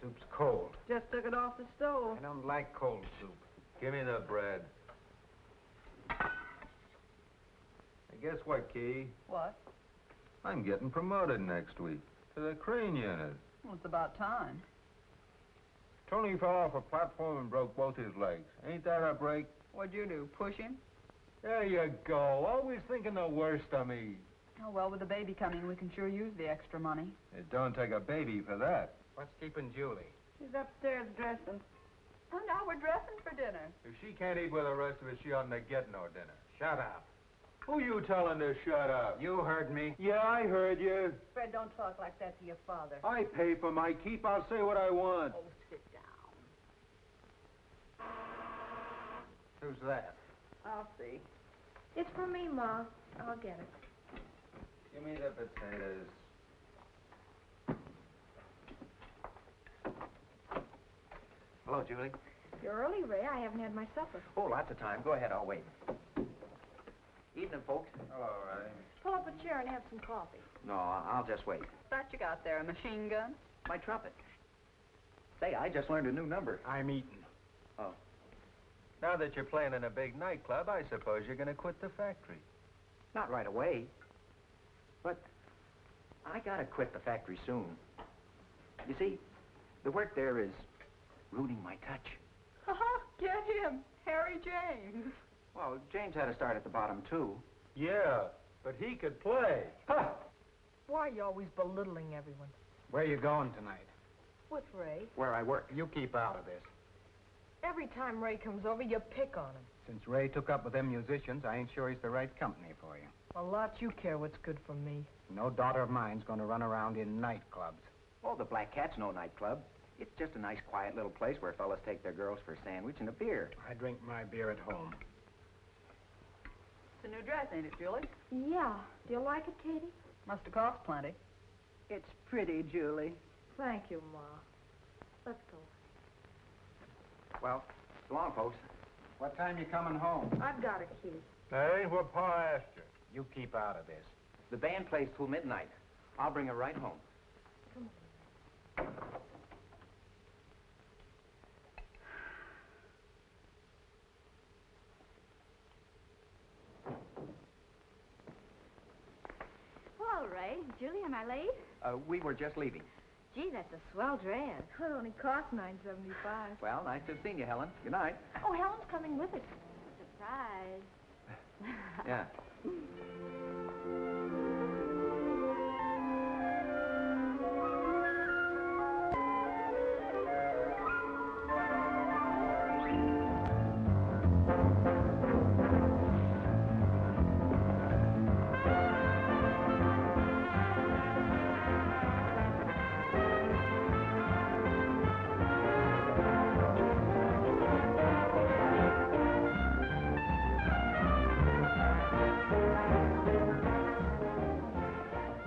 soup's cold. Just took it off the stove. I don't like cold soup. Give me the bread. Hey, guess what, Key? What? I'm getting promoted next week to the crane unit. Well, it's about time. Tony fell off a platform and broke both his legs. Ain't that a break? What'd you do, push him? There you go. Always thinking the worst of me. Oh, well, with the baby coming, we can sure use the extra money. It don't take a baby for that. What's keeping Julie? She's upstairs dressing. Oh, now we're dressing for dinner. If she can't eat with the rest of us, she oughtn't to get no dinner. Shut up. Who you telling to shut up? You heard me. Yeah, I heard you. Fred, don't talk like that to your father. I pay for my keep. I'll say what I want. Oh, sit down. Who's that? I'll see. It's for me, Ma. I'll get it. Give me the potatoes. Hello, Julie. You're early, Ray. I haven't had my supper. Oh, lots of time. Go ahead, I'll wait. Evening, folks. Hello, Ray. Pull up a chair and have some coffee. No, I'll just wait. What you got there, a machine gun? My trumpet. Say, I just learned a new number. I'm eating. Oh. Now that you're playing in a big nightclub, I suppose you're going to quit the factory. Not right away. But I gotta quit the factory soon. You see, the work there is ruining my touch. Ha-ha, get him, Harry James. Well, James had to start at the bottom, too. Yeah, but he could play. Huh. Why are you always belittling everyone? Where are you going tonight? With Ray. Where I work. You keep out of this. Every time Ray comes over, you pick on him. Since Ray took up with them musicians, I ain't sure he's the right company for you. A lot you care what's good for me. No daughter of mine's going to run around in nightclubs. Oh, the Black Cat's no nightclub. It's just a nice, quiet little place where fellas take their girls for a sandwich and a beer. I drink my beer at home. It's a new dress, ain't it, Julie? Yeah. Do you like it, Katie? Must have cost plenty. It's pretty, Julie. Thank you, Ma. Let's go. Well, so long, folks. What time you coming home? I've got a key. That ain't what Pa asked you. You keep out of this. The band plays till midnight. I'll bring her right home. Come on. Hello, Ray. Julie, am I late? We were just leaving. Gee, that's a swell dress. It only cost $9.75. Well, nice to have seen you, Helen. Good night. Oh, Helen's coming with us. Surprise. Yeah.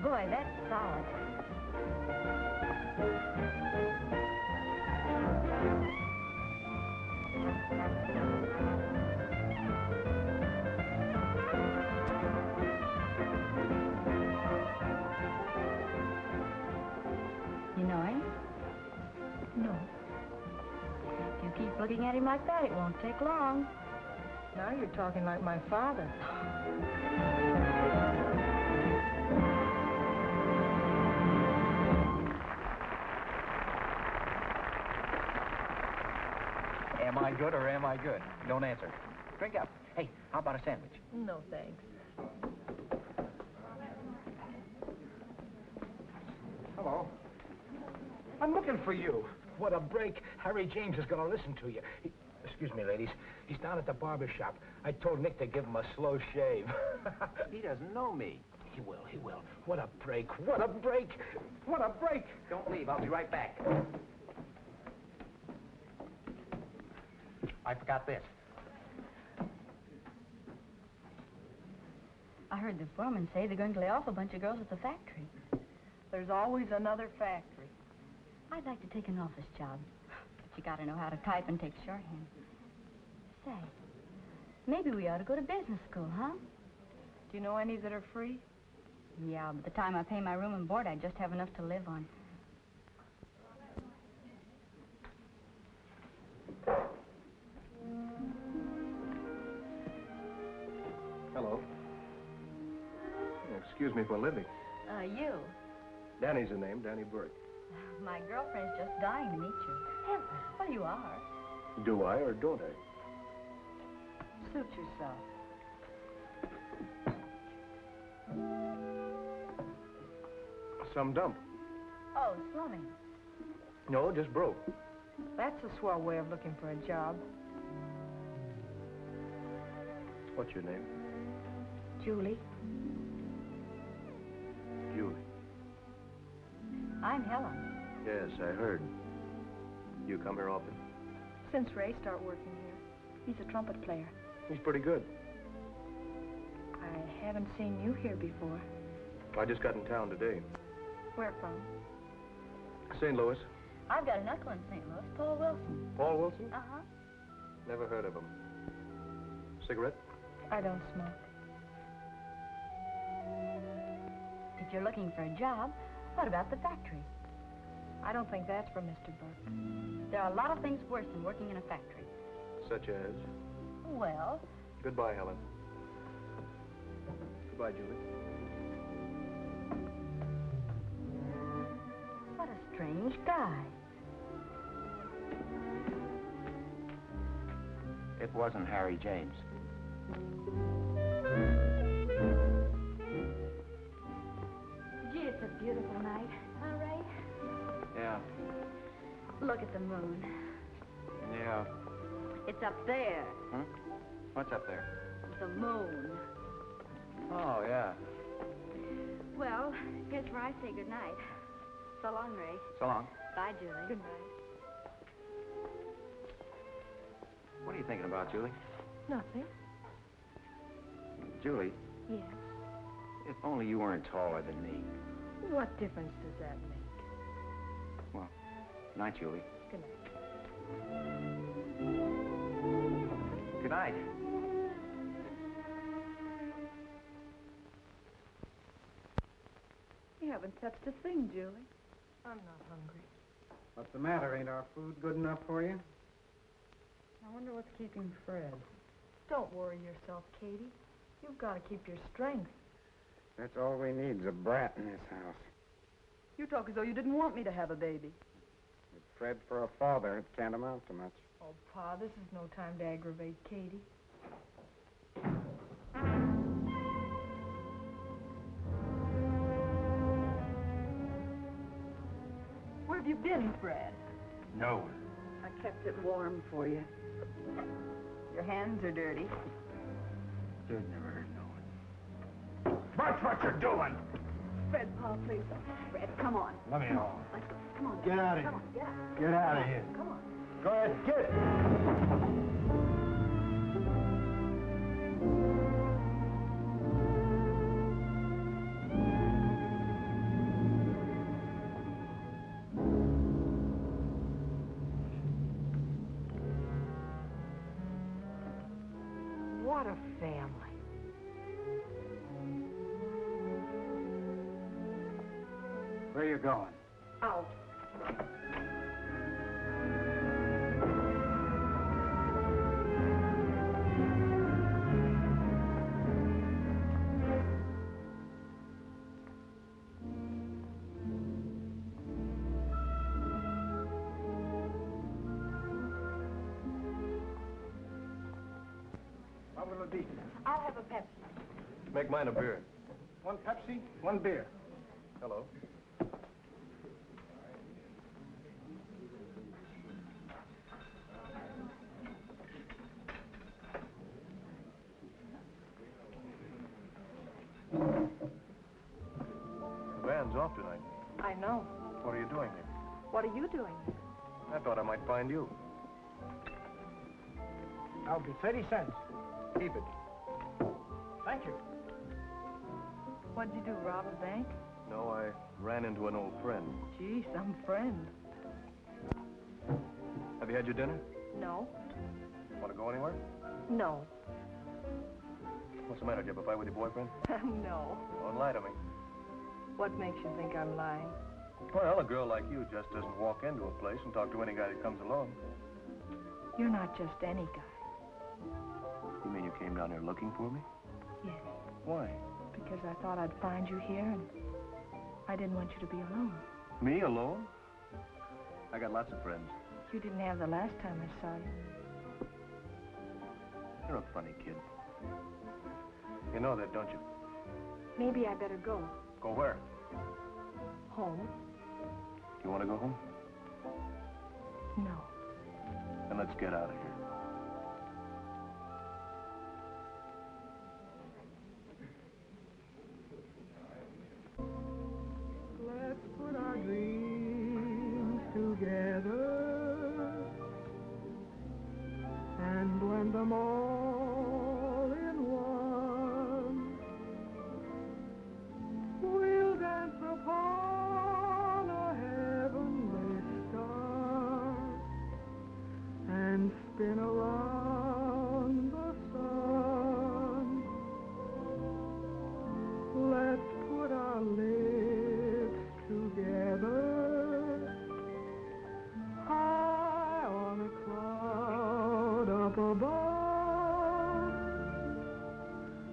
Boy, that's solid. You know him? No. If you keep looking at him like that, it won't take long. Now you're talking like my father. Am I good or am I good? Don't answer. Drink up. Hey, how about a sandwich? No, thanks. Hello. I'm looking for you. What a break. Harry James is going to listen to you. Excuse me, ladies. He's down at the barber shop. I told Nick to give him a slow shave. He doesn't know me. He will, he will. What a break. What a break. What a break. Don't leave. I'll be right back. I forgot this. I heard the foreman say they're going to lay off a bunch of girls at the factory. There's always another factory. I'd like to take an office job, but you got to know how to type and take shorthand. Say, maybe we ought to go to business school, huh? Do you know any that are free? Yeah, by the time I pay my room and board, I just have enough to live on. Hello. Excuse me for living. You. Danny's the name, Danny Burke. My girlfriend's just dying to meet you. Well, you are. Do I or don't I? Suit yourself. Some dump. Oh, slumming. No, just broke. That's a swell way of looking for a job. What's your name? Julie. Julie. I'm Helen. Yes, I heard. You come here often? Since Ray started working here. He's a trumpet player. He's pretty good. I haven't seen you here before. I just got in town today. Where from? St. Louis. I've got an uncle in St. Louis, Paul Wilson. Paul Wilson? Uh-huh. Never heard of him. Cigarette? I don't smoke. If you're looking for a job, what about the factory? I don't think that's for Mr. Burke. There are a lot of things worse than working in a factory. Such as? Well, Goodbye, Helen. Goodbye, Julie. what a strange guy. It wasn't Harry James. Gee, it's a beautiful night, huh, Ray? Yeah. Look at the moon. Yeah. It's up there. Huh? What's up there? The moon. Oh, yeah. Well, here's where I say goodnight. So long, Ray. So long. Bye, Julie. Good night. What are you thinking about, Julie? Nothing. Julie, Yes. if only you weren't taller than me. What difference does that make? Well, night, Julie. Good night. Good night. You haven't touched a thing, Julie. I'm not hungry. What's the matter? Ain't our food good enough for you? I wonder what's keeping Fred. Don't worry yourself, Katie. You've got to keep your strength. That's all we need's a brat in this house. You talk as though you didn't want me to have a baby. With Fred for a father, it can't amount to much. Oh, Pa, this is no time to aggravate Katie. Where have you been, Fred? No. I kept it warm for you. Your hands are dirty. You'd never heard no one. Watch what you're doing. Fred, Pa, please don't. Fred, come on. Let me alone. Let's go. Come on. Get out of Come here. on, get out. Get out of here. Come on. Go ahead, get it. What a family. Where you going? Out. What will it be? I'll have a Pepsi. Make mine a beer. One Pepsi, one beer. Hello. The band's off tonight. I know. What are you doing here? What are you doing here? I thought I might find you. I'll be 30 cents. Keep it. Thank you. What'd you do, rob a bank? No, I ran into an old friend. Gee, some friend. Have you had your dinner? No. Want to go anywhere? No. What's the matter? Did you have a fight with your boyfriend? No. Don't lie to me. What makes you think I'm lying? Well, a girl like you just doesn't walk into a place and talk to any guy that comes along. You're not just any guy. You mean you came down here looking for me? Yes, Why? because I thought I'd find you here, and I didn't want you to be alone. Me alone? I got lots of friends. You didn't have the last time I saw you. You're a funny kid. You know that, don't you? Maybe I better go. Go where? Home? You want to go home? No. Then let's get out of here. Let's put our dreams together and blend them all in one. We'll dance upon a heavenly star and spin around the sun. Let's put our lips together high on a cloud up above.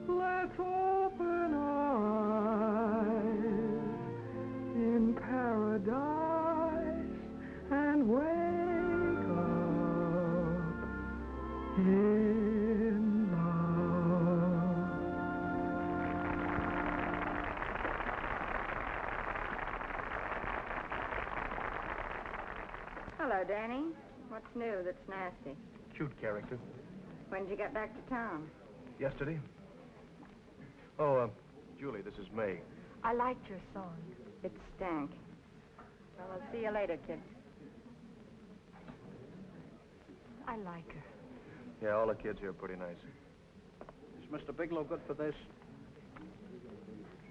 Let's open our eyes in paradise and wake up in love. Hello, Danny. What's new that's nasty? Cute character. When did you get back to town? Yesterday? Oh, Julie, this is May. I liked your song. It stank. Well, I'll see you later, kid. I like her. Yeah, all the kids here are pretty nice. Is Mr. Bigelow good for this?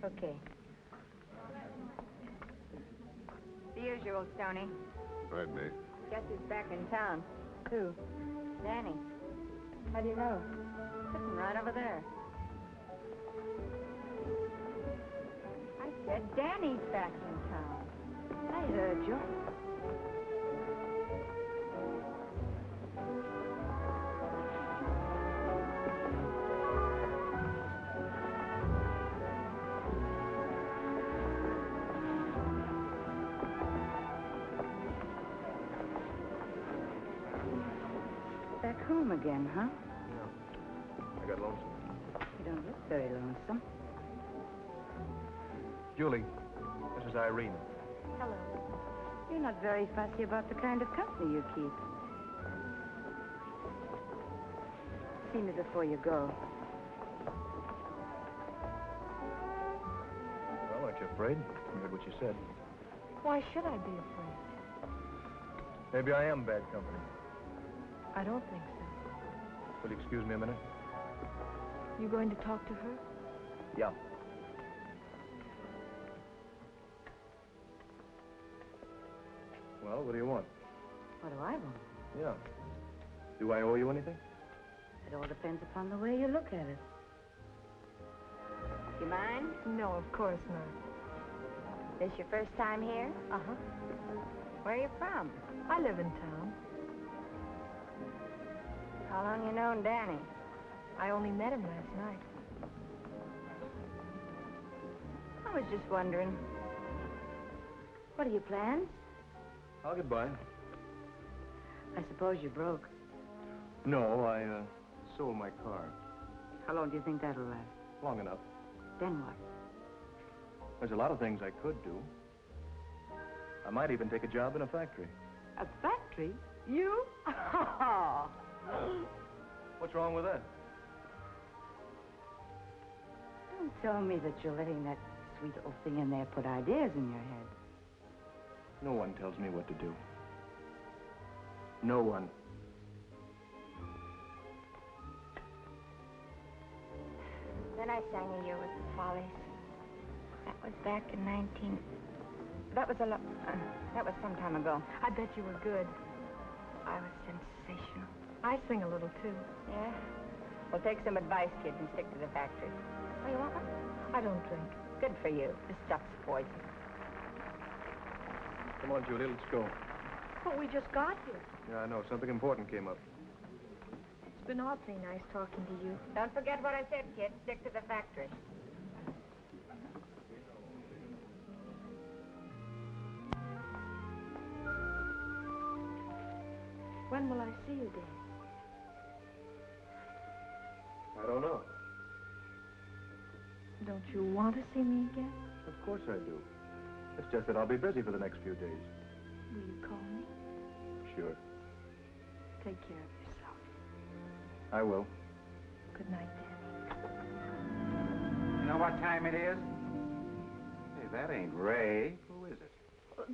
Okay. The usual, Stoney. Right, May. Guess he's back in town. Who? Danny. How do you know? Sitting right over there. I said Danny's back in town. I heard you. Back home again, huh? Yeah. I got lonesome. You don't look very lonesome. Julie, this is Irene. Hello. You're not very fussy about the kind of company you keep. See me before you go. Well, aren't you afraid? You heard what she said. Why should I be afraid? Maybe I am bad company. I don't think so. Will you excuse me a minute? You going to talk to her? Yeah. Well, what do you want? What do I want? Yeah. Do I owe you anything? It all depends upon the way you look at it. You mind? No, of course not. This your first time here? Uh-huh. Where are you from? I live in town. How long you known Danny? I only met him last night. I was just wondering. What are your plans? I'll get by. I suppose you're broke. No, I sold my car. How long do you think that'll last? Long enough. Then what? There's a lot of things I could do. I might even take a job in a factory. A factory? You? What's wrong with that? Don't tell me that you're letting that sweet old thing in there put ideas in your head. No one tells me what to do. No one. Then I sang a year with the Follies. That was back in 19... That was some time ago. I bet you were good. I was sensational. I sing a little, too. Yeah? Well, take some advice, kid, and stick to the factory. Oh, you want one? I don't drink. Good for you. This stuff's poison. Come on, Julie, let's go. But we just got here. Yeah, I know. Something important came up. It's been awfully nice talking to you. Don't forget what I said, kid. Stick to the factory. When will I see you, Dad? I don't know. Don't you want to see me again? Of course I do. It's just that I'll be busy for the next few days. Will you call me? Sure. Take care of yourself. I will. Good night, Daddy. You know what time it is? Hey, that ain't Ray. Who is it?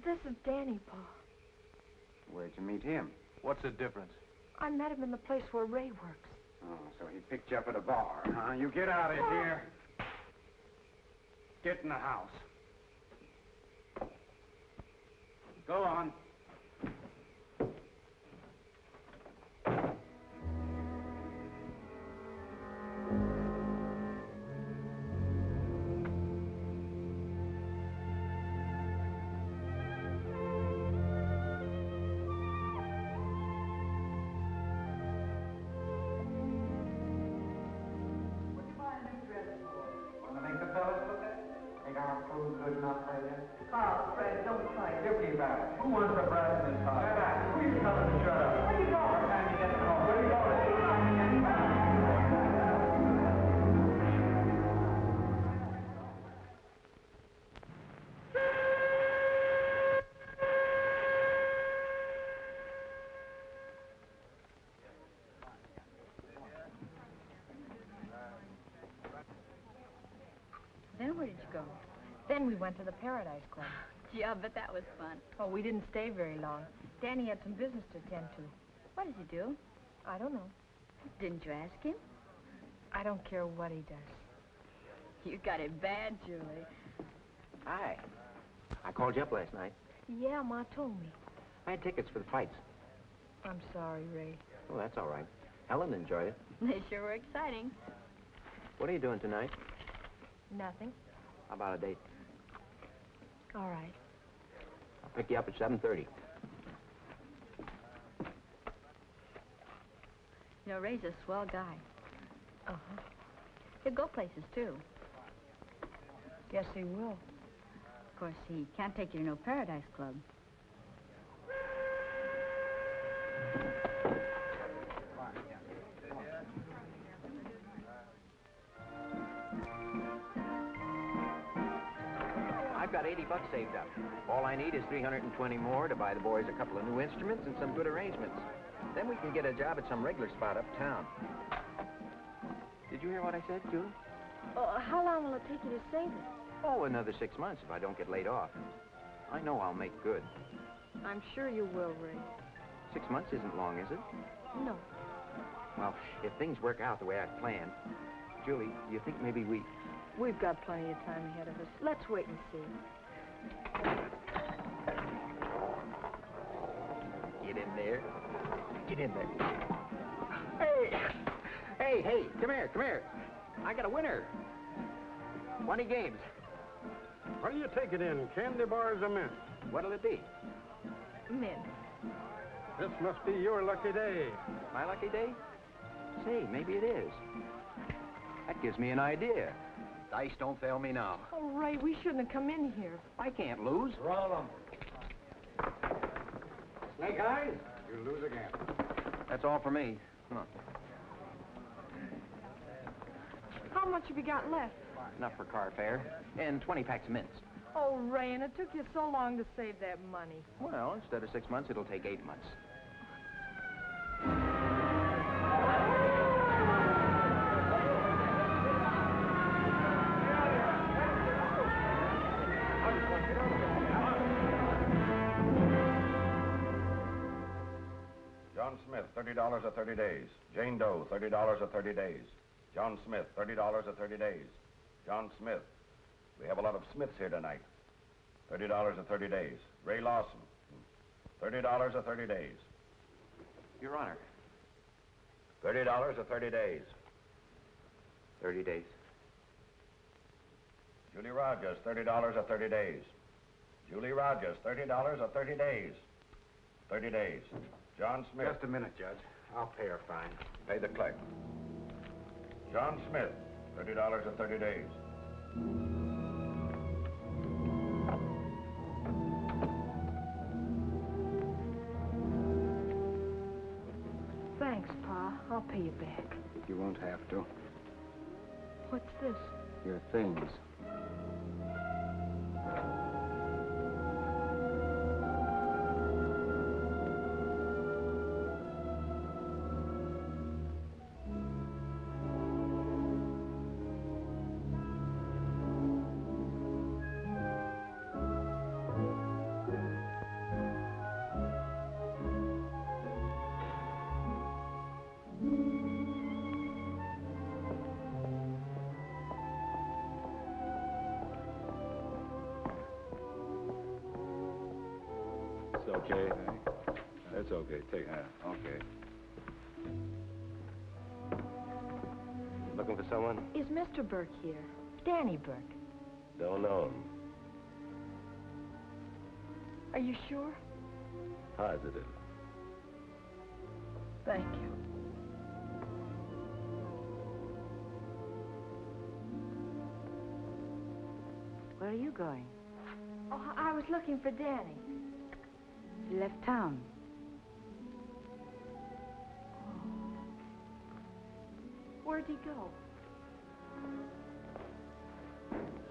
This is Danny, Pa. Where'd you meet him? What's the difference? I met him in the place where Ray works. Oh, so he picked you up at a bar, huh? You get out of here. Get in the house. Go on. Oh, Fred, don't fight. You'll be back. Who wants a bride in this house? Who are you telling to shut up? Where are you going? What time you get home? Where are you going? Then where did you go? Then we went to the Paradise Club. Gee, I bet that was fun. Oh, we didn't stay very long. Danny had some business to attend to. What did you do? I don't know. Didn't you ask him? I don't care what he does. You got it bad, Julie. Hi. I called you up last night. Yeah, Ma told me. I had tickets for the fights. I'm sorry, Ray. Oh, that's all right. Helen enjoyed it. They sure were exciting. What are you doing tonight? Nothing. How about a date? All right. I'll pick you up at 7:30. You know, Ray's a swell guy. Uh-huh. He'll go places, too. Yes, he will. Of course, he can't take you to no Paradise Club. I've got $80 saved up. All I need is 320 more to buy the boys a couple of new instruments and some good arrangements. Then we can get a job at some regular spot uptown. Did you hear what I said, Julie? How long will it take you to save it? Oh, another 6 months if I don't get laid off. I know I'll make good. I'm sure you will, Ray. 6 months isn't long, is it? No. Well, if things work out the way I've planned, Julie, do you think maybe We've got plenty of time ahead of us. Let's wait and see. Get in there. Get in there. Hey, come here. I got a winner. 20 games. What do you take it in, candy bars or mint? What'll it be? Mint. This must be your lucky day. My lucky day? Say, maybe it is. That gives me an idea. Dice don't fail me now. Oh, Ray, we shouldn't have come in here. I can't lose. Roll 'em. Snake eyes, you lose again. That's all for me. Come on. How much have you got left? Enough for car fare. And 20 packs of mints. Oh, Ray, and it took you so long to save that money. Well, instead of 6 months, it'll take 8 months. John Smith, $30 or 30 days. Jane Doe, $30 or 30 days. John Smith, $30 or 30 days. John Smith. We have a lot of Smiths here tonight. $30 or 30 days. Ray Lawson, $30 or 30 days. Your Honor. $30 or 30 days. 30 days. Julie Rogers, $30 or 30 days. Julie Rogers, $30 or 30 days. 30 days. John Smith. Just a minute, Judge. I'll pay her fine. Pay the click. John Smith, $30 or 30 days. Thanks, Pa. I'll pay you back. You won't have to. What's this? Your things. It's okay. That's okay. Take that. Okay. Looking for someone? Is Mr. Burke here? Danny Burke. Don't know him. Are you sure? Positive. Thank you. Where are you going? Oh, I was looking for Danny. He left town. Where'd he go?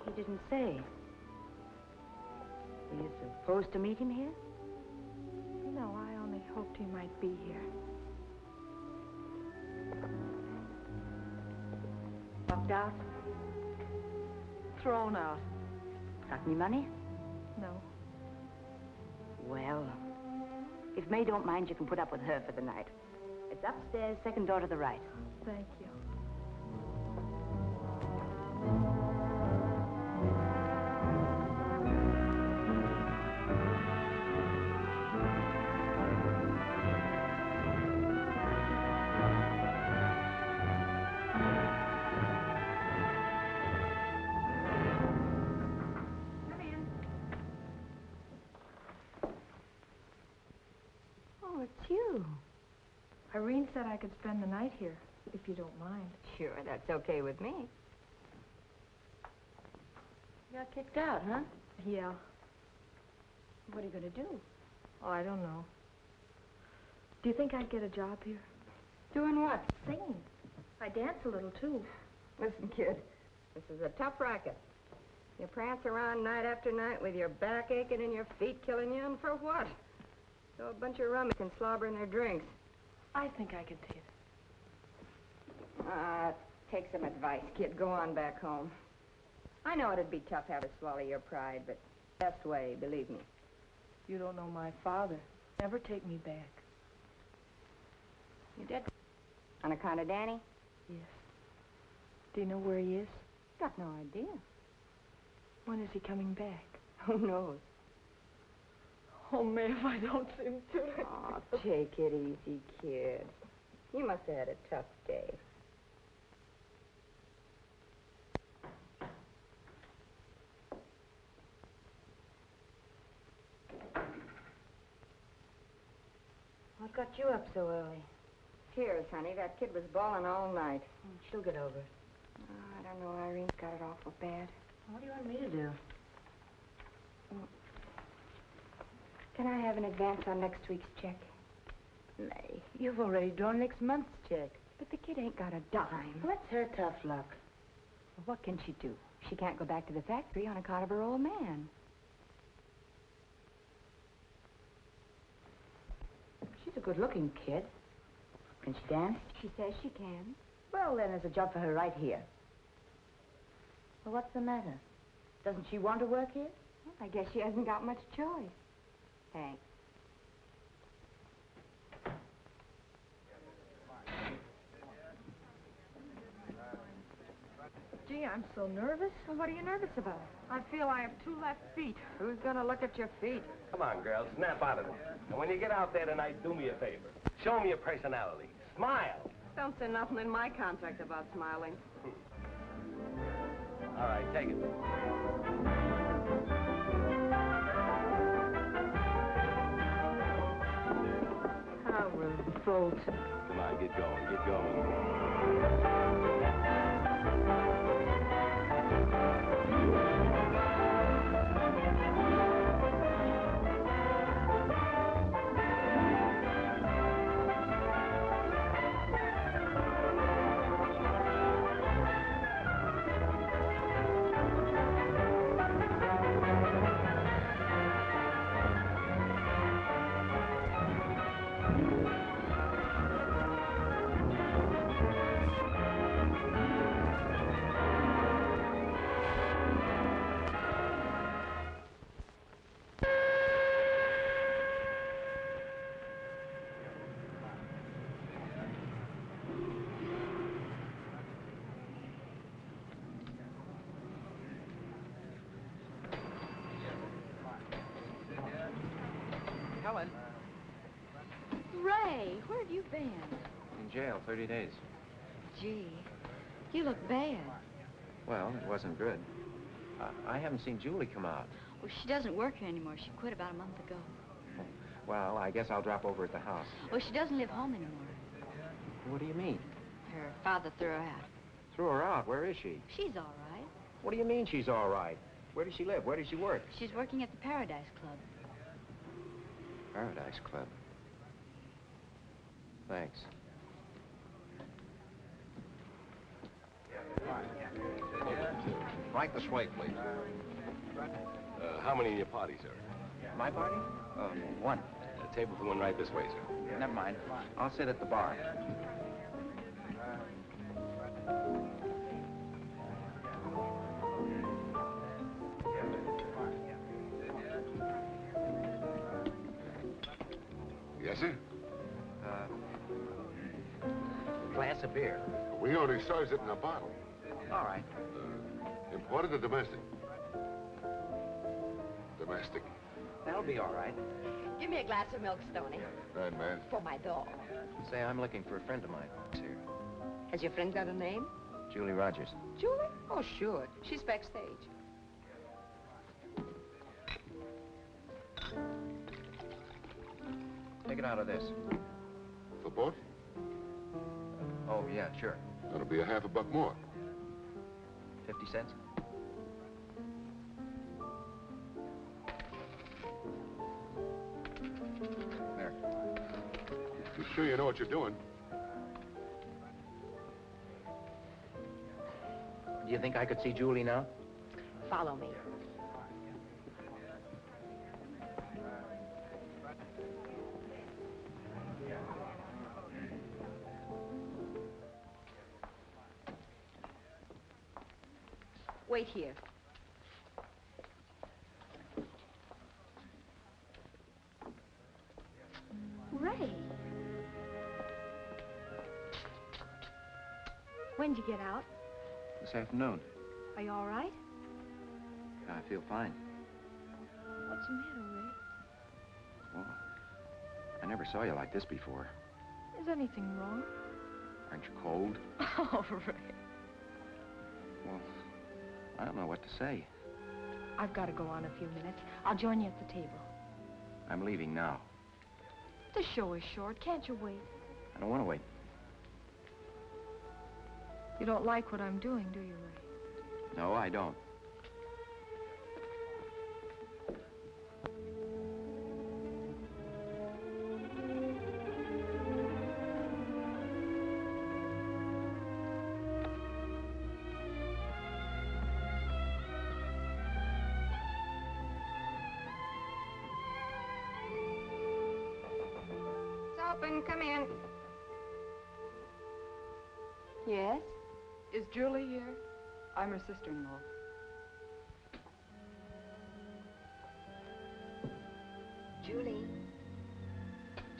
He didn't say. Were you supposed to meet him here? No, I only hoped he might be here. Locked out? Thrown out. Got any money? No. Well, if May don't mind, you can put up with her for the night. It's upstairs, second door to the right. Thank you. Oh, it's you. Irene said I could spend the night here, if you don't mind. Sure, that's okay with me. You got kicked out, huh? Yeah. What are you going to do? Oh, I don't know. Do you think I'd get a job here? Doing what? Singing. I dance a little, too. Listen, kid, this is a tough racket. You prance around night after night with your back aching and your feet killing you, and for what? So a bunch of rummies can slobber in their drinks. I think I can take it. Take some advice, kid. Go on back home. I know it'd be tough having to swallow your pride, but best way, believe me. You don't know my father. Never take me back. You did? On account of Danny? Yes. Do you know where he is? Got no idea. When is he coming back? Who knows? Oh, May, if I don't seem to. Oh, take it easy, kid. You must have had a tough day. What got you up so early? Tears, honey. That kid was bawling all night. She'll get over it. Oh, I don't know. Irene's got it awful bad. What do you want me to do? Can I have an advance on next week's check? May, you've already drawn next month's check. But the kid ain't got a dime. Well, that's her tough luck. Well, what can she do? She can't go back to the factory on account of her old man. She's a good-looking kid. Can she dance? She says she can. Well, then there's a job for her right here. Well, what's the matter? Doesn't she want to work here? Well, I guess she hasn't got much choice. Thanks. Gee, I'm so nervous. Well, what are you nervous about? I feel I have 2 left feet. Who's gonna look at your feet? Come on, girl, snap out of it. And when you get out there tonight, do me a favor. Show me your personality. Smile. Don't say nothing in my contract about smiling. All right, take it. How revolting. Come on, get going, get going. Helen. Ray, where have you been? In jail, 30 days. Gee, you look bad. Well, it wasn't good. I haven't seen Julie come out. Well, she doesn't work here anymore. She quit about a month ago. Well, I guess I'll drop over at the house. Well, she doesn't live home anymore. What do you mean? Her father threw her out. Threw her out? Where is she? She's all right. What do you mean she's all right? Where does she live? Where does she work? She's working at the Paradise Club. Paradise Club. Thanks. Right this way, please. How many in your party, sir? My party? One. Table for one right this way, sir. Never mind. I'll sit at the bar. Yes, sir? Glass of beer. We only serves it in a bottle. All right. Imported or domestic? Domestic. That'll be all right. Give me a glass of milk, Stoney. Right, man. For my dog. Say, I'm looking for a friend of mine. Here. Has your friend got a name? Julie Rogers. Julie? Oh, sure. She's backstage. Take it out of this. For both? Oh, yeah, sure. That'll be a half a buck more. 50 cents? There. You sure you know what you're doing? Do you think I could see Julie now? Follow me. Wait here. Ray. When'd you get out? This afternoon. Are you all right? I feel fine. What's the matter, Ray? Well, I never saw you like this before. Is anything wrong? Aren't you cold? Oh, Ray. Well, I don't know what to say. I've got to go on a few minutes. I'll join you at the table. I'm leaving now. The show is short. Can't you wait? I don't want to wait. You don't like what I'm doing, do you, Ray? No, I don't. Open, come in. Yes? Is Julie here? I'm her sister-in-law. Julie.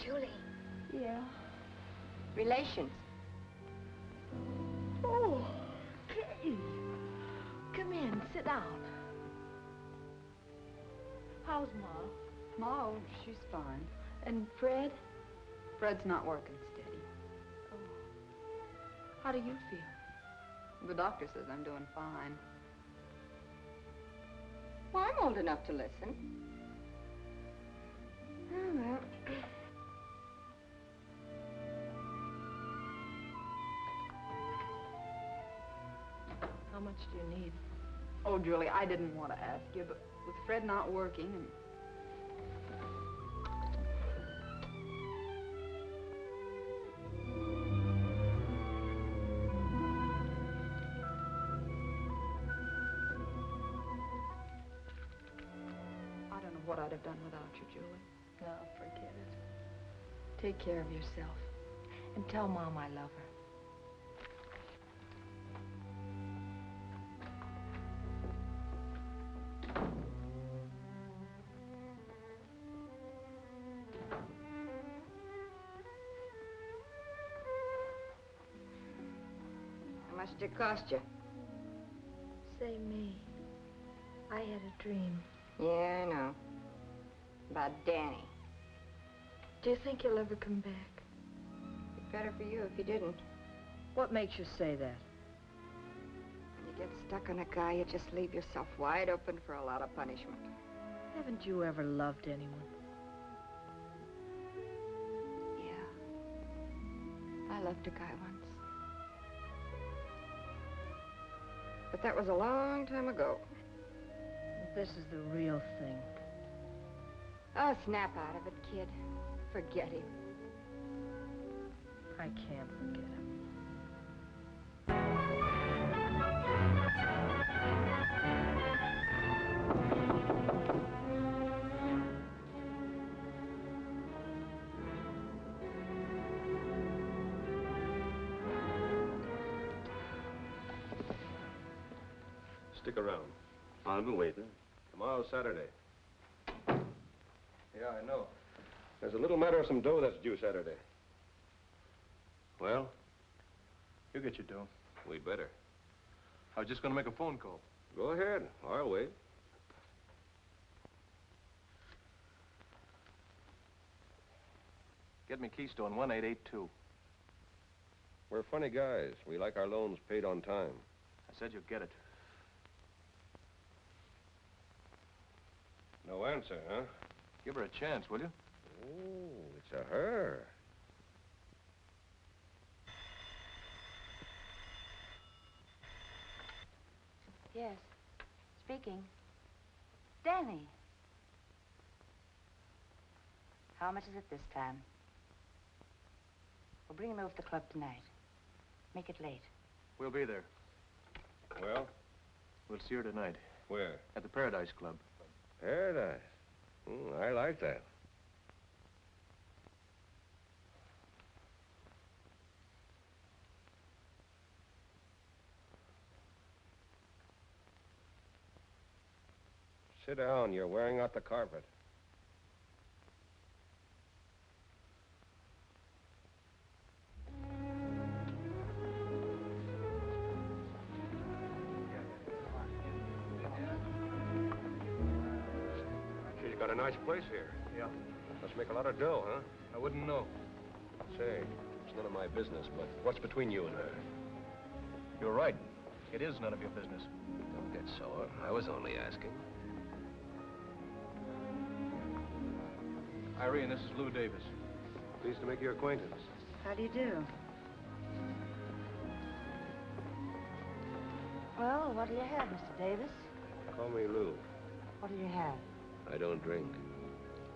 Julie. Yeah? Relations. Oh, Katie. Come in, sit down. How's Ma? Ma, oh, she's fine. And Fred? Fred's not working steady. How do you feel? The doctor says I'm doing fine. Well, I'm old enough to listen. Oh, well. How much do you need? Oh, Julie, I didn't want to ask you, but with Fred not working and... I don't know what I'd have done without you, Julie. No, forget it. Take care of yourself. And tell Mom I love her. How much did it cost you? Say, May, I had a dream. Yeah, I know. About Danny. Do you think he'll ever come back? It'd be better for you if he didn't. What makes you say that? When you get stuck on a guy, you just leave yourself wide open for a lot of punishment. Haven't you ever loved anyone? Yeah. I loved a guy once. But that was a long time ago. This is the real thing. Oh, snap out of it, kid. Forget him. I can't forget him. Stick around. I'll be waiting. Tomorrow's Saturday. Yeah, I know. There's a little matter of some dough that's due Saturday. Well? You get your dough. We'd better. I was just going to make a phone call. Go ahead. I'll wait. Get me Keystone 1882. We're funny guys. We like our loans paid on time. I said you'd get it. No answer, huh? Give her a chance, will you? Oh, it's a her. Yes. Speaking. Danny. How much is it this time? We'll bring him over to the club tonight. Make it late. We'll be there. Well? We'll see her tonight. Where? At the Paradise Club. Paradise. I like that. Sit down. You're wearing out the carpet. She's got a nice place here. Yeah. Must make a lot of dough, huh? I wouldn't know. Say, it's none of my business, but what's between you and her? You're right. It is none of your business. Don't get sore. I was only asking. Irene, this is Lou Davis. Pleased to make your acquaintance. How do you do? Well, what do you have, Mr. Davis? Call me Lou. What do you have? I don't drink.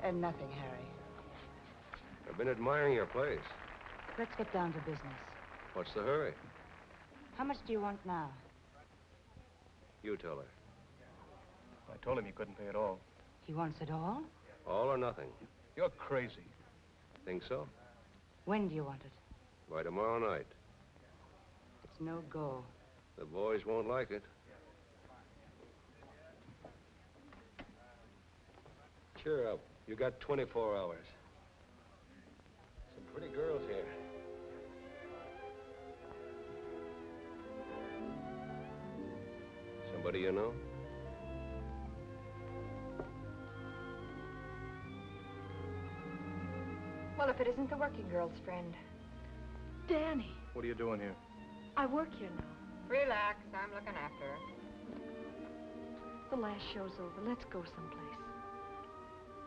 Nothing, Harry. I've been admiring your place. Let's get down to business. What's the hurry? How much do you want now? You tell her. I told him you couldn't pay it all. He wants it all? All or nothing. You're crazy. Think so? When do you want it? By tomorrow night. It's no go. The boys won't like it. Cheer up. You got 24 hours. Some pretty girls here. Somebody you know? Well, if it isn't the working girl's friend. Danny, What are you doing here? I work here now. Relax, I'm looking after her. The last show's over. Let's go someplace.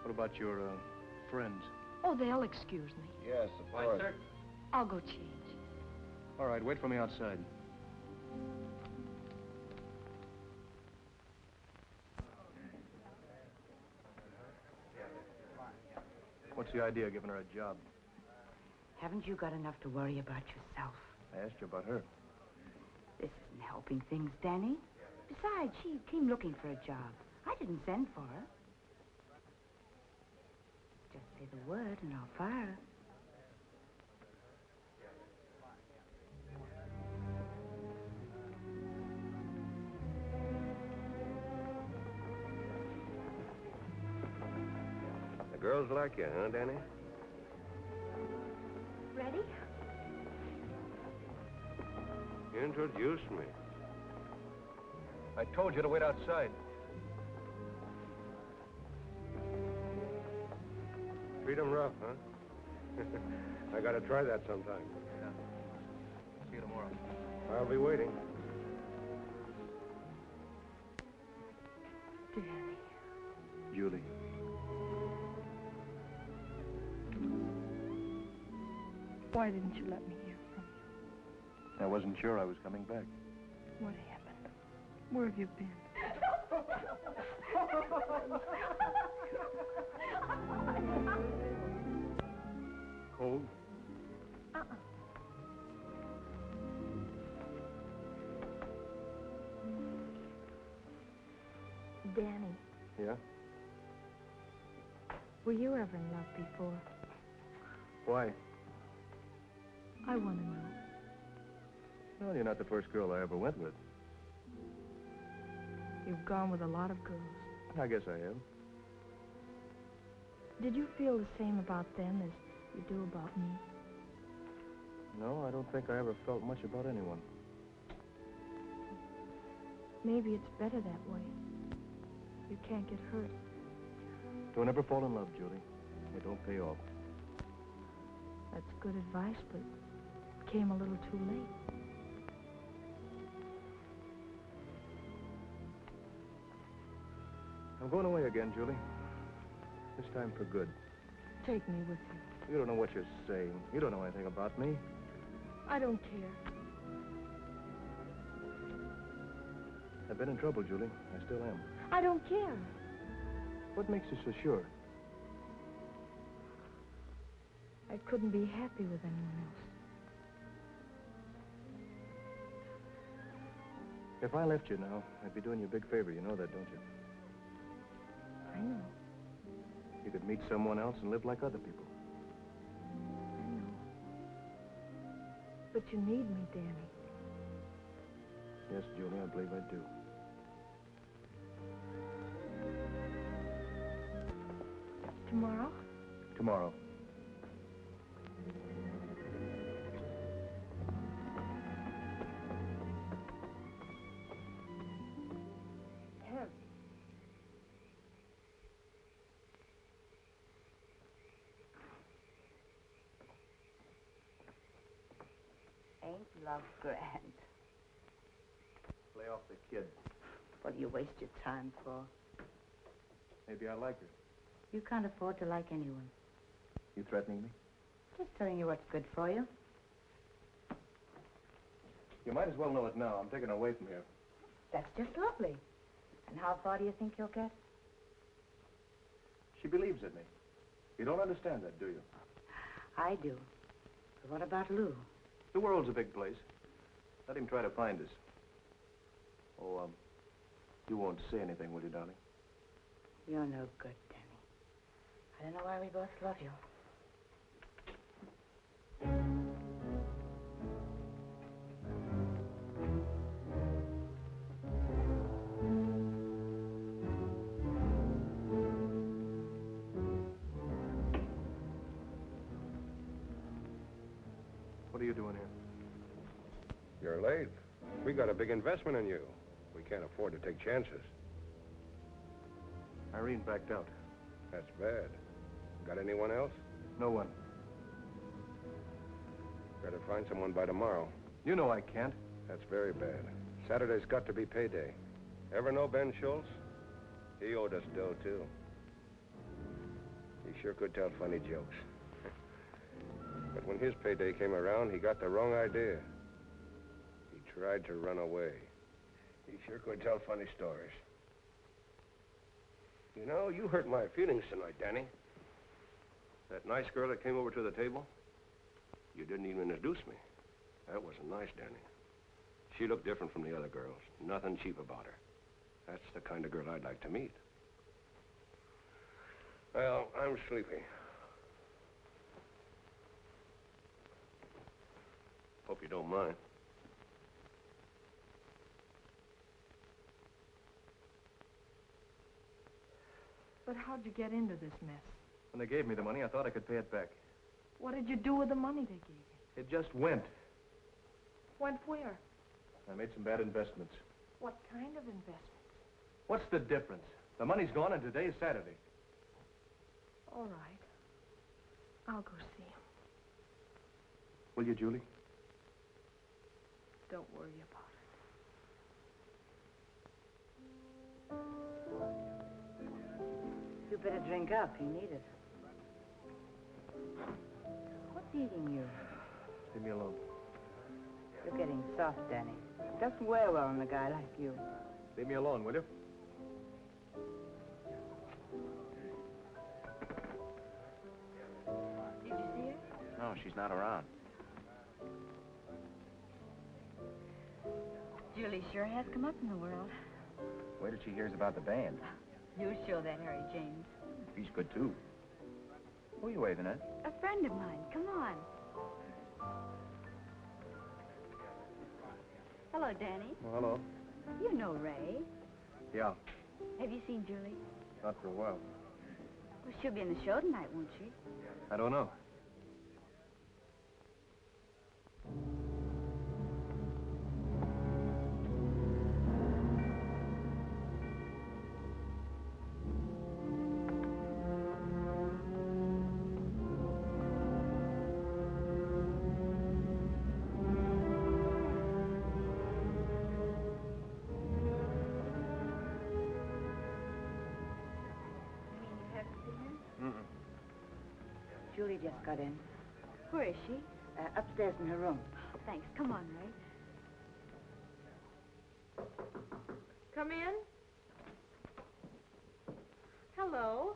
What about your, friends? Oh, they'll excuse me. Yes, of course. I'll go change. All right, wait for me outside. the idea of giving her a job? Haven't you got enough to worry about yourself? I asked you about her. This isn't helping things, Danny. Besides, she came looking for a job. I didn't send for her. Just say the word and I'll fire her. The girls like you, huh, Danny? Ready? Introduce me. I told you to wait outside. Treat 'em rough, huh? I gotta try that sometime. Yeah. See you tomorrow. I'll be waiting. Danny. Julie. Why didn't you let me hear from you? I wasn't sure I was coming back. What happened? Where have you been? Cold? Danny, Yeah? were you ever in love before? Why? I want to know. Well, you're not the first girl I ever went with. You've gone with a lot of girls. I guess I have. Did you feel the same about them as you do about me? No, I don't think I ever felt much about anyone. Maybe it's better that way. You can't get hurt. Don't ever fall in love, Julie. It don't pay off. That's good advice, but it came a little too late. I'm going away again, Julie. This time for good. Take me with you. You don't know what you're saying. You don't know anything about me. I don't care. I've been in trouble, Julie. I still am. I don't care. What makes you so sure? I couldn't be happy with anyone else. If I left you now, I'd be doing you a big favor. You know that, don't you? I know. You could meet someone else and live like other people. I know. But you need me, Danny. Yes, Julie, I believe I do. Tomorrow? Tomorrow. Ain't love grand? Lay off the kid. What do you waste your time for? Maybe I like her. You can't afford to like anyone. You threatening me? Just telling you what's good for you. You might as well know it now. I'm taking her away from here. That's just lovely. And how far do you think you'll get? She believes in me. You don't understand that, do you? I do. But what about Lou? The world's a big place. Let him try to find us. Oh, you won't say anything, will you, darling? You're no good, Danny. I don't know why we both love you. What are you doing here? You're late. We got a big investment in you. We can't afford to take chances. Irene backed out. That's bad. Got anyone else? No one. Better find someone by tomorrow. You know I can't. That's very bad. Saturday's got to be payday. Ever know Ben Schultz? He owed us dough, too. He sure could tell funny jokes. But when his payday came around, he got the wrong idea. He tried to run away. He sure could tell funny stories. You know, you hurt my feelings tonight, Danny. That nice girl that came over to the table? You didn't even introduce me. That wasn't nice, Danny. She looked different from the other girls. Nothing cheap about her. That's the kind of girl I'd like to meet. Well, I'm sleepy. Hope you don't mind. But how'd you get into this mess? When they gave me the money, I thought I could pay it back. What did you do with the money they gave you? It just went. Went where? I made some bad investments. What kind of investment? What's the difference? The money's gone and today's Saturday. All right. I'll go see him. Will you, Julie? Don't worry about You better drink up. You need it. What's eating you? Leave me alone. You're getting soft, Danny. It doesn't wear well on a guy like you. Leave me alone, will you? Did you see her? No, she's not around. Julie sure has come up in the world. Wait till she hears about the band. You'll show that Harry James. He's good, too. Who are you waving at? A friend of mine. Come on. Hello, Danny. Well, hello. You know Ray. Yeah, Have you seen Julie? not for a while. Well, she'll be in the show tonight, won't she? I don't know. Julie just got in. Where is she? Upstairs in her room. Thanks. Come on, Ray. Come in. Hello.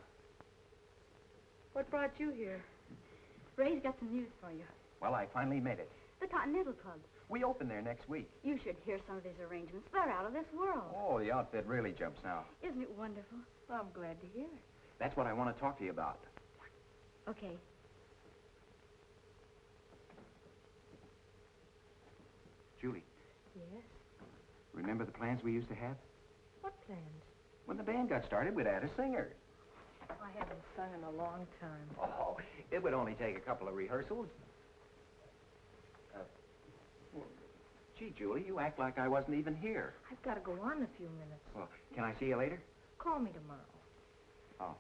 What brought you here? Ray's got some news for you. Well, I finally made it. The Continental Club. We open there next week. You should hear some of his arrangements. They're out of this world. Oh, the outfit really jumps now. Isn't it wonderful? Well, I'm glad to hear it. That's what I want to talk to you about. Okay. Julie, Yes? remember the plans we used to have? What plans? When the band got started, we'd add a singer. I haven't sung in a long time. Oh, it would only take a couple of rehearsals. Gee, Julie, you act like I wasn't even here. I've got to go on in a few minutes. Well, can I see you later? Call me tomorrow. Oh.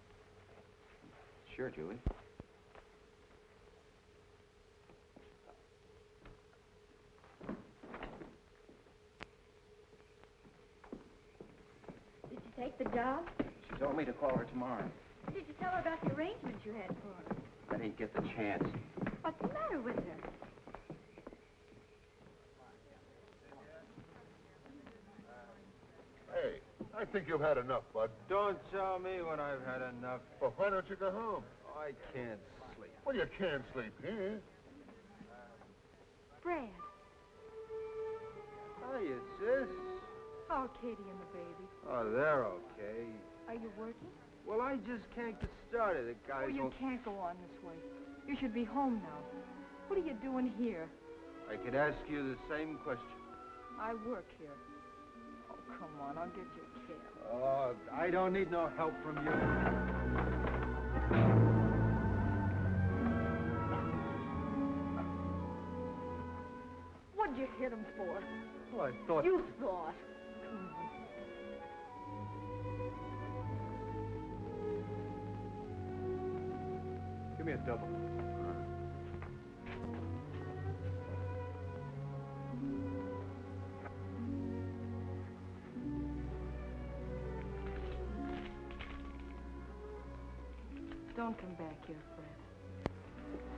Sure, Julie. Did you take the job? She told me to call her tomorrow. Did you tell her about the arrangements you had for her? I didn't get the chance. What's the matter with her? Hey, I think you've had enough, Bud. Don't tell me when I've had enough. Well, why don't you go home? I can't sleep. Well, you can't sleep here. Brad. Hiya, sis. How are Katie and the baby? Oh, they're okay. Are you working? Well, I just can't get started. The guys Oh, you won't... can't go on this way. You should be home now. What are you doing here? I could ask you the same question. I work here. Oh, come on, I'll get you a cab. Oh, I don't need no help from you. What'd you hit him for? Oh, I thought... You thought. Come on. Give me a double. Don't come back here, Fred.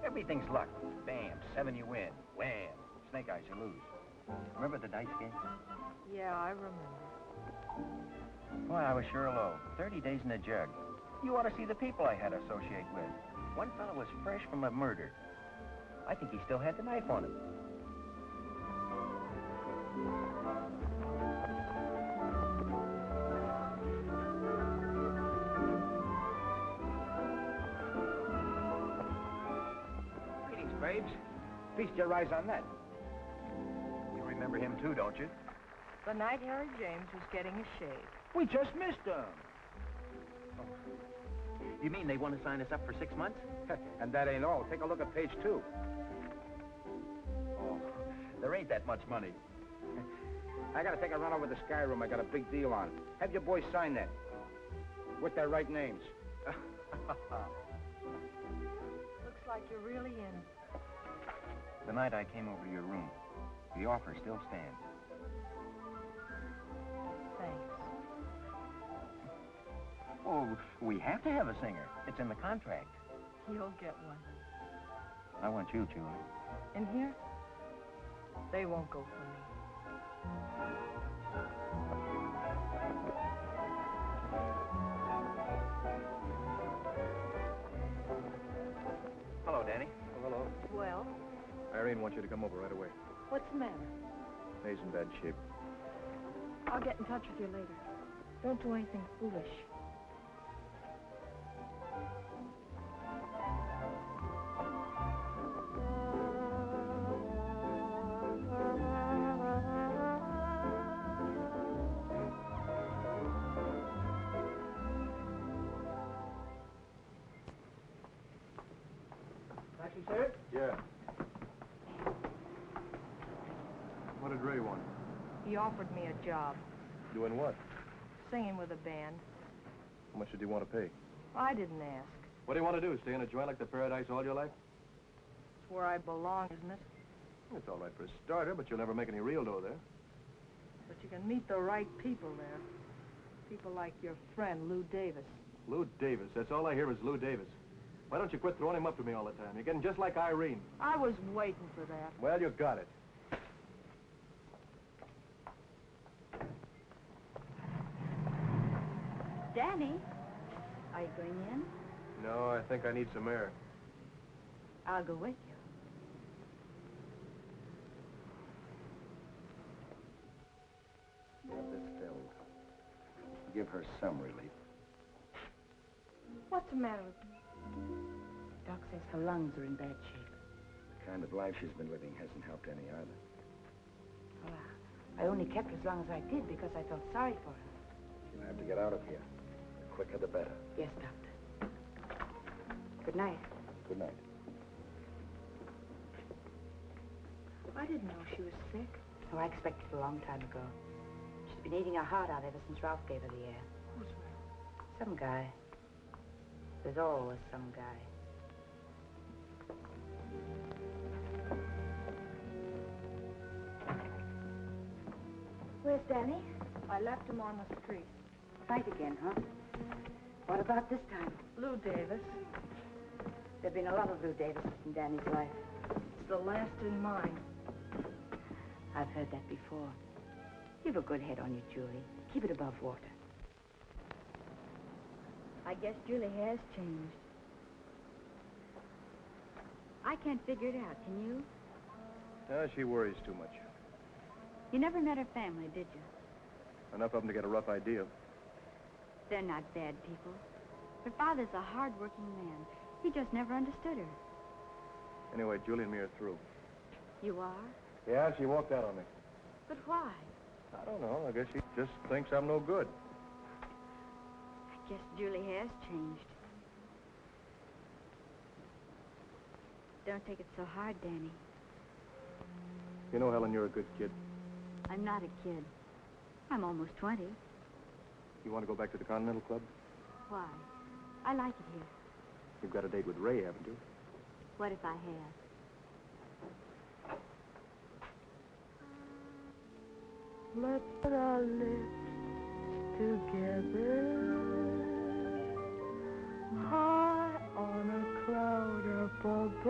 Everything's luck. Bam, 7 you win. Wham, snake eyes you lose. Remember the dice game? Yeah, I remember. Boy, I was sure low. 30 days in a jug. You ought to see the people I had to associate with. One fellow was fresh from a murder. I think he still had the knife on him. Babes, feast your eyes on that. You remember him too, don't you? The night Harry James was getting a shave. We just missed him. You mean they want to sign us up for 6 months? And that ain't all. Take a look at page 2. Oh, there ain't that much money. I gotta take a run over to the Sky Room. I got a big deal on. Have your boys sign that. With their right names. Looks like you're really in. The night I came over to your room, the offer still stands. Thanks. Oh, we have to have a singer. It's in the contract. You'll get one. I want you, Julie. In here? They won't go for me. Hello, Danny. Oh, hello. Well, Irene wants you to come over right away. what's the matter? May's in bad shape. I'll get in touch with you later. Don't do anything foolish. Taxi, sir? Yeah. What did Ray want? He offered me a job, Doing what? singing with a band. How much did he want to pay? I didn't ask. What do you want to do? Stay in a joint like the Paradise all your life? It's where I belong, isn't it? It's all right for a starter, but you'll never make any real dough there. But you can meet the right people there. People like your friend, Lou Davis. Lou Davis. That's all I hear is Lou Davis. Why don't you quit throwing him up to me all the time? You're getting just like Irene. I was waiting for that. Well, you got it. Danny, are you going in? No, I think I need some air. I'll go with you. Have this filled. give her some relief. What's the matter with me? Doc says her lungs are in bad shape. The kind of life she's been living hasn't helped any either. Well, I only kept her as long as I did because I felt sorry for her. She'll have to get out of here. The quicker the better. Yes, Doctor. Good night. Good night. I didn't know she was sick. Oh, I expected it a long time ago. She's been eating her heart out ever since Ralph gave her the air. Who's Ralph? Some guy. There's always some guy. Where's Danny? I left him on the street. Fight again, huh? What about this time? Lou Davis. There've been a lot of Lou Davises in Danny's life. It's the last in mine. I've heard that before. You've a good head on you, Julie. Keep it above water. I guess Julie has changed. I can't figure it out, can you? She worries too much. You never met her family, did you? Enough of them to get a rough idea. They're not bad people. Her father's a hard-working man. He just never understood her. Anyway, Julie and me are through. You are? Yeah, she walked out on me. But why? I don't know. I guess she just thinks I'm no good. I guess Julie has changed. Don't take it so hard, Danny. You know, Helen, you're a good kid. I'm not a kid. I'm almost 20. You want to go back to the Continental Club? Why? I like it here. You've got a date with Ray, haven't you? What if I have? Let's put our lips together, high on a cloud up above.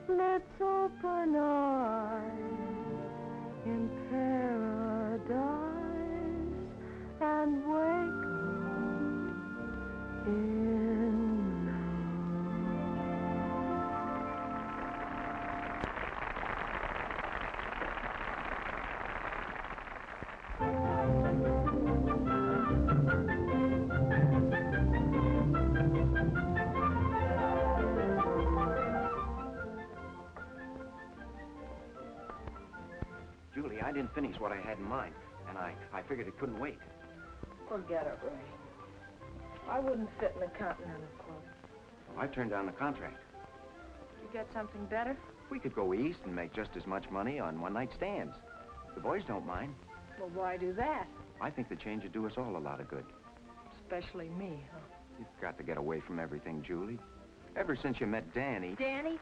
Let's open our eyes in paradise and wake up in love. Julie, I didn't finish what I had in mind, and I figured it couldn't wait. Forget it, Ray. I wouldn't fit in the Continental Club. Well, I turned down the contract. You get something better? We could go east and make just as much money on one-night stands. The boys don't mind. Well, why do that? I think the change would do us all a lot of good. Especially me, huh? You've got to get away from everything, Julie. Ever since you met Danny... Danny?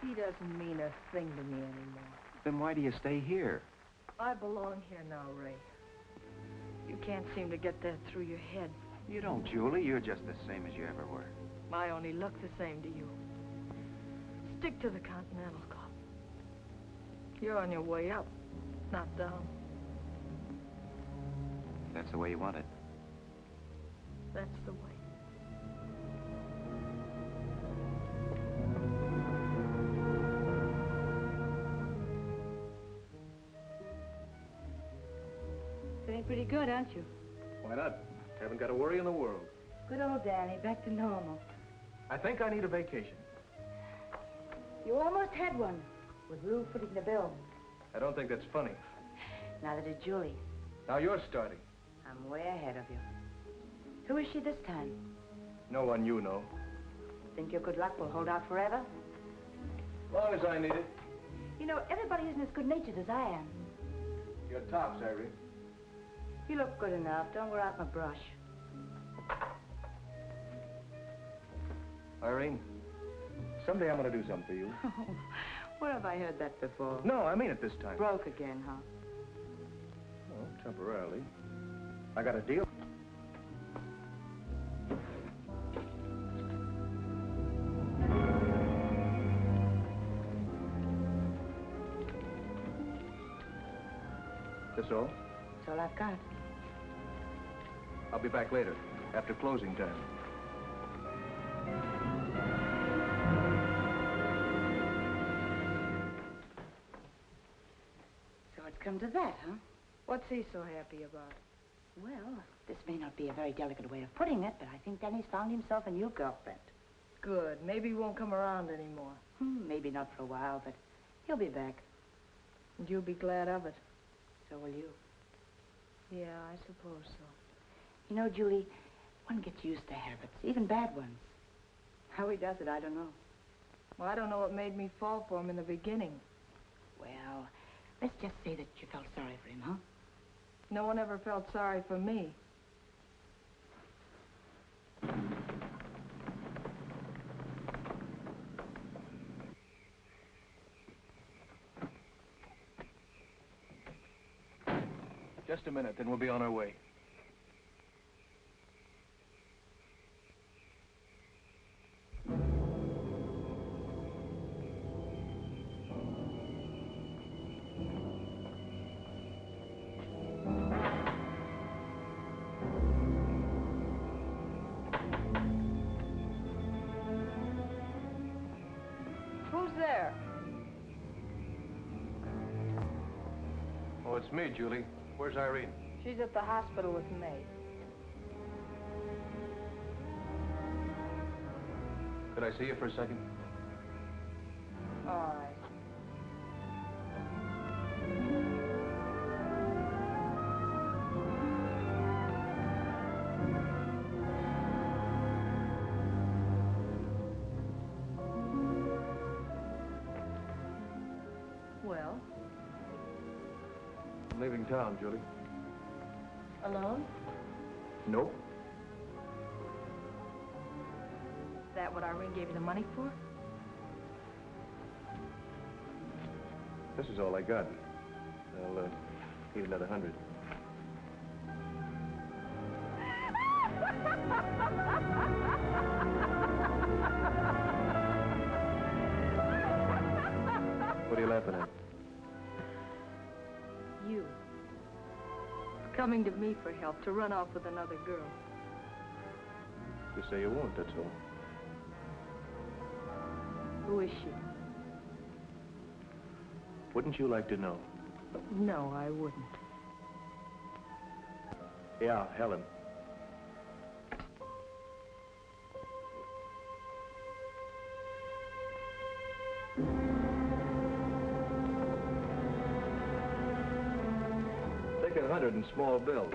He doesn't mean a thing to me anymore. Then why do you stay here? I belong here now, Ray. You can't seem to get that through your head. You don't, Julie. You're just the same as you ever were. I only look the same to you. Stick to the Continental Club. You're on your way up, not down. That's the way you want it. That's the way. Feeling pretty good, aren't you? Why not? Haven't got a worry in the world. Good old Danny, back to normal. I think I need a vacation. You almost had one, with Lou footing the bill. I don't think that's funny. Neither did Julie. Now you're starting. I'm way ahead of you. Who is she this time? No one you know. Think your good luck will hold out forever? As long as I need it. You know, everybody isn't as good-natured as I am. Your tops, Irene. You look good enough. Don't wear out my brush. Irene, someday I'm going to do something for you. Where have I heard that before? No, I mean it this time. Broke again, huh? Well, temporarily. I got a deal. That's all? That's all I've got. I'll be back later, after closing time. So it's come to that, huh? What's he so happy about? Well, this may not be a very delicate way of putting it, but I think Denny's found himself a new girlfriend. Good. Maybe he won't come around anymore. Maybe not for a while, but he'll be back. And you'll be glad of it. So will you. Yeah, I suppose so. You know, Julie, one gets used to habits, even bad ones. How he does it, I don't know. Well, I don't know what made me fall for him in the beginning. Well, let's just say that you felt sorry for him, huh? No one ever felt sorry for me. Just a minute, then we'll be on our way. Who's there? Oh, it's me, Julie. Where's Irene? She's at the hospital with May. Could I see you for a second? All right. Well? I'm leaving town, Julie. Alone? Nope. Is that what Irene gave you the money for? This is all I got. I'll need another 100. What are you laughing at? You. Coming to me for help, to run off with another girl. You say you won't, that's all. Who is she? Wouldn't you like to know? No, I wouldn't. Yeah, Helen. Take 100 in small bills.